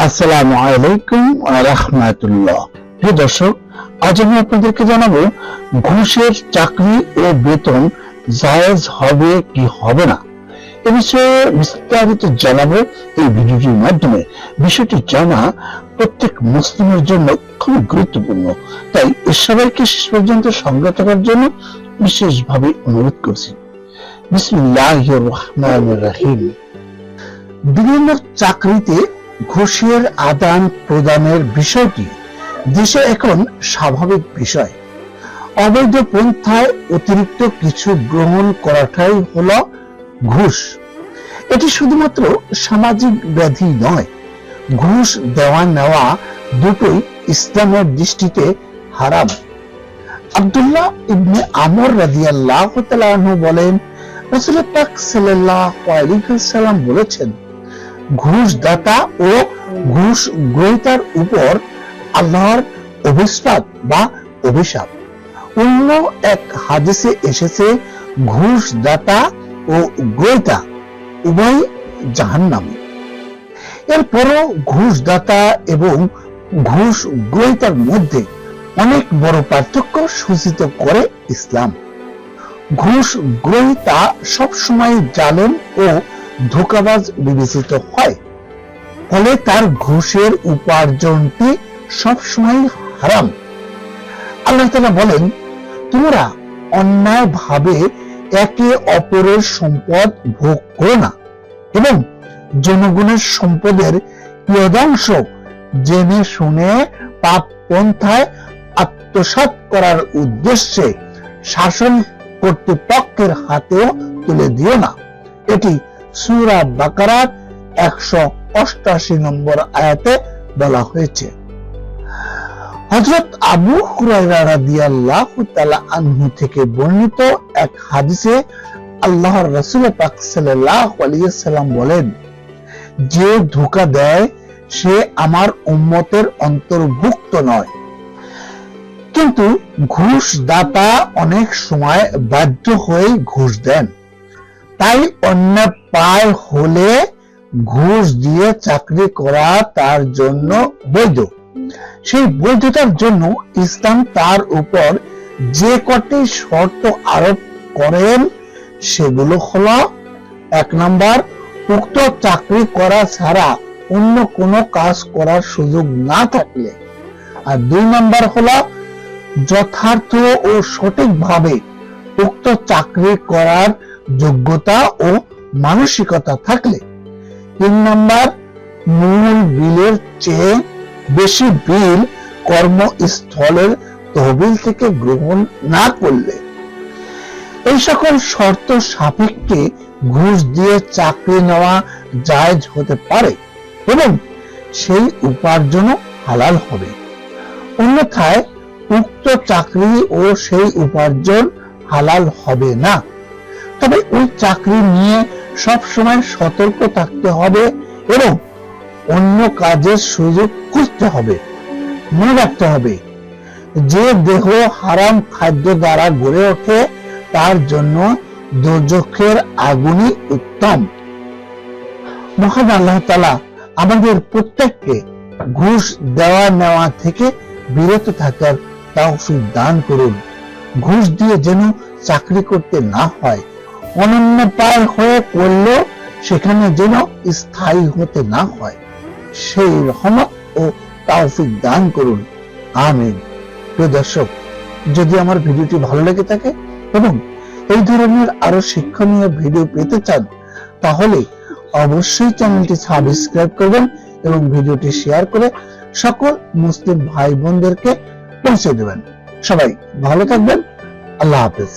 আসসালামু আলাইকুম ওয়া রাহমাতুল্লাহ। প্রিয় দর্শক, আজ আমি আপনাদেরকে জানাবো ঘুষের চাকরি ও বেতন জায়েজ হবে কি হবে না। এ বিষয়ে বিস্তারিত জানাবো এই ভিডিওটির মাধ্যমে। বিষয়টি জানা প্রত্যেক মুসলিমের জন্য খুবই গুরুত্বপূর্ণ, তাই সবাইকে শেষ পর্যন্ত সঙ্গে থাকার জন্য বিশেষভাবে অনুরোধ করছি। বিসমিল্লাহির রহমানির রহিম। বিভিন্ন চাকরিতে ঘুষের আদান প্রদানের বিষয়টি দেশে এখন স্বাভাবিক বিষয়। অবৈধ পন্থায় অতিরিক্ত কিছু গ্রহণ করাটাই হলো ঘুষ। এটি শুধুমাত্র সামাজিক ব্যাধি নয়, ঘুষ দেওয়া নেওয়া দুটোই ইসলামের দৃষ্টিতে হারাম। আব্দুল্লাহ ইবনে আমর রাদিয়াল্লাহু তাআলা আনহু বলেন, রাসূল পাক সাল্লাল্লাহু আলাইহি ওয়াসাল্লাম বলেছেন, ঘুষ দাতা ও ঘুষ গ্রহীতার উপর আল্লাহর অভিশাপ বা অভিশাপ। অন্য এক হাদিসে এসেছে, ঘুষ দাতা ও গ্রহীতা উভয় জাহান্নামী। এরপরও ঘুষ দাতা এবং ঘুষ গ্রহীতার মধ্যে অনেক বড় পার্থক্য সূচিত করে ইসলাম। ঘুষ গ্রহীতা সবসময় জালেম ও ধোঁকাবাজ বিবেচিত হয়, ফলে তার ঘুষের উপার্জনটি সবসময় হারাম। আল্লাহ তাআলা বলেন, তোমরা অন্যায় ভাবে একে অপরের সম্পদ ভোগ করো না এবং জনগণের সম্পদের কিয়দাংশ জেনে শুনে পাপ পন্থায় আত্মসাৎ করার উদ্দেশ্যে শাসন কর্তৃপক্ষের হাতেও তুলে দিও না। এটি সূরা বাকারার 188 নম্বর আয়াতে বলা হয়েছে। হযরত আবু হুরায়রা রাদিয়াল্লাহু তাআলা আনহু থেকে বর্ণিত এক হাদিসে আল্লাহর রাসূল পাক সাল্লাল্লাহু আলাইহি ওয়াসাল্লাম বলেন, যে ধোঁকা দেয় সে আমার উম্মতের অন্তর্ভুক্ত নয়। কিন্তু ঘুষ দাতা অনেক সময় বাধ্য হয়ে ঘুষ দেন, তাই অন্যায় পায় হলে ঘুষ দিয়ে চাকরি করা তার জন্য বৈধ। সেই বৈধতার জন্য ইসলাম তার উপর যে কটি শর্ত আরোপ করেন সেগুলো হলো, 1 নাম্বার, উক্ত চাকরি করা ছাড়া অন্য কোনো কাজ করার সুযোগ না থাকলে। আর 2 নাম্বার হলো যথার্থ ও সঠিকভাবে উক্ত চাকরি করার যোগ্যতা ও মানসিকতা থাকলে। 3 নাম্বার, মূল বিলের চেয়ে বেশি বিল কর্মস্থলের তহবিল থেকে গ্রহণ না করলে। এই সকল শর্ত সাপেক্ষে ঘুষ দিয়ে চাকরি নেওয়া জায়েজ হতে পারে এবং সেই উপার্জনও হালাল হবে। অন্যথায় উক্ত চাকরি ও সেই উপার্জন হালাল হবে না। তবে ওই চাকরি নিয়ে সব সময় সতর্ক থাকতে হবে এবং অন্য কাজের সুযোগ খুঁজতে হবে। মনে রাখতে হবে, যে দেহ হারাম খাদ্য দ্বারা গড়ে ওঠে তার জন্য দোজখের আগুনই উত্তম। মহান আল্লাহ তাআলা আমাদের প্রত্যেককে ঘুষ দেওয়া নেওয়া থেকে বিরত থাকার তৌফিক দান করুন। ঘুষ দিয়ে যেন চাকরি করতে না হয়, অনন্য পায় হয়ে করলেও সেখানে যেন স্থায়ী হতে না হয়, সেই রহমত ও তৌফিক দান করুন, আমিন। প্রিয় দর্শক, যদি আমার ভিডিওটি ভালো লেগে থাকে এবং এই ধরনের আরো শিক্ষণীয় ভিডিও পেতে চান, তাহলে অবশ্যই চ্যানেলটি সাবস্ক্রাইব করবেন এবং ভিডিওটি শেয়ার করে সকল মুসলিম ভাই বোনদেরকে পৌঁছে দেবেন। সবাই ভালো থাকবেন। আল্লাহ হাফেজ।